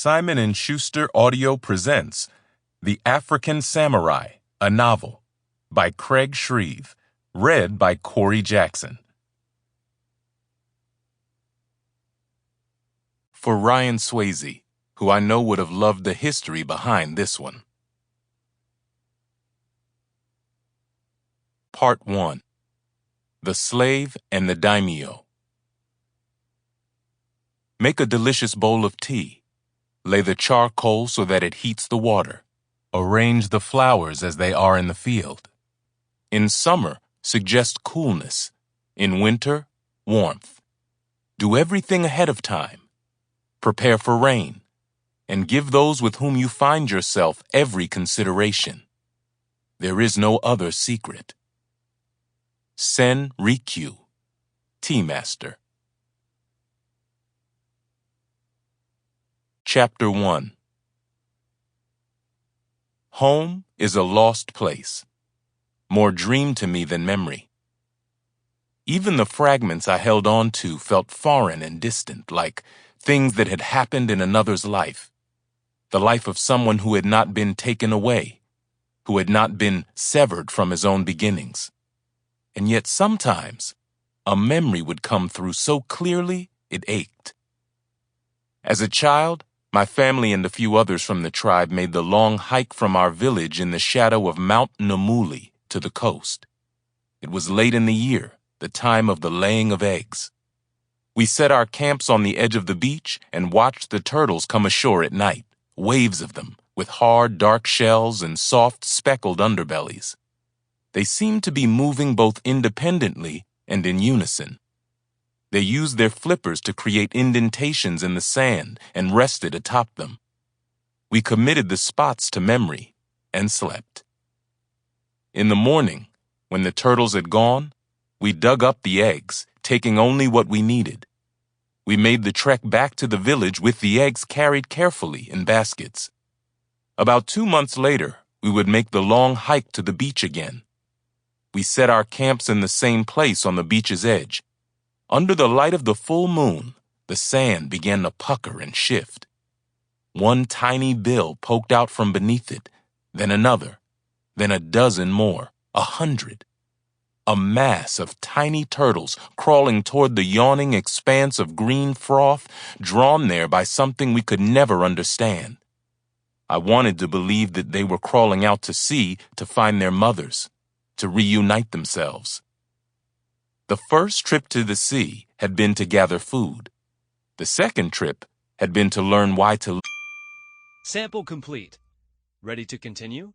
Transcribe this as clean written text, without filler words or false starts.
Simon & Schuster Audio presents The African Samurai, a Novel by Craig Shreve, read by Korey Jackson. For Ryan Swayze, who I know would have loved the history behind this one. Part 1. The Slave and the Daimyo. Make a delicious bowl of tea. Lay the charcoal so that it heats the water. Arrange the flowers as they are in the field. In summer, suggest coolness. In winter, warmth. Do everything ahead of time. Prepare for rain. And give those with whom you find yourself every consideration. There is no other secret. Sen Rikyu, Tea Master. Chapter 1. Home is a lost place, more dream to me than memory. Even the fragments I held on to felt foreign and distant, like things that had happened in another's life, the life of someone who had not been taken away, who had not been severed from his own beginnings. And yet sometimes, a memory would come through so clearly it ached. As a child, my family and a few others from the tribe made the long hike from our village in the shadow of Mount Namuli to the coast. It was late in the year, the time of the laying of eggs. We set our camps on the edge of the beach and watched the turtles come ashore at night, waves of them, with hard, dark shells and soft, speckled underbellies. They seemed to be moving both independently and in unison. They used their flippers to create indentations in the sand and rested atop them. We committed the spots to memory and slept. In the morning, when the turtles had gone, we dug up the eggs, taking only what we needed. We made the trek back to the village with the eggs carried carefully in baskets. About 2 months later, we would make the long hike to the beach again. We set our camps in the same place on the beach's edge. Under the light of the full moon, the sand began to pucker and shift. One tiny bill poked out from beneath it, then another, then a dozen more, 100. A mass of tiny turtles crawling toward the yawning expanse of green froth, drawn there by something we could never understand. I wanted to believe that they were crawling out to sea to find their mothers, to reunite themselves. The first trip to the sea had been to gather food. The second trip had been to learn why to... Sample complete. Ready to continue?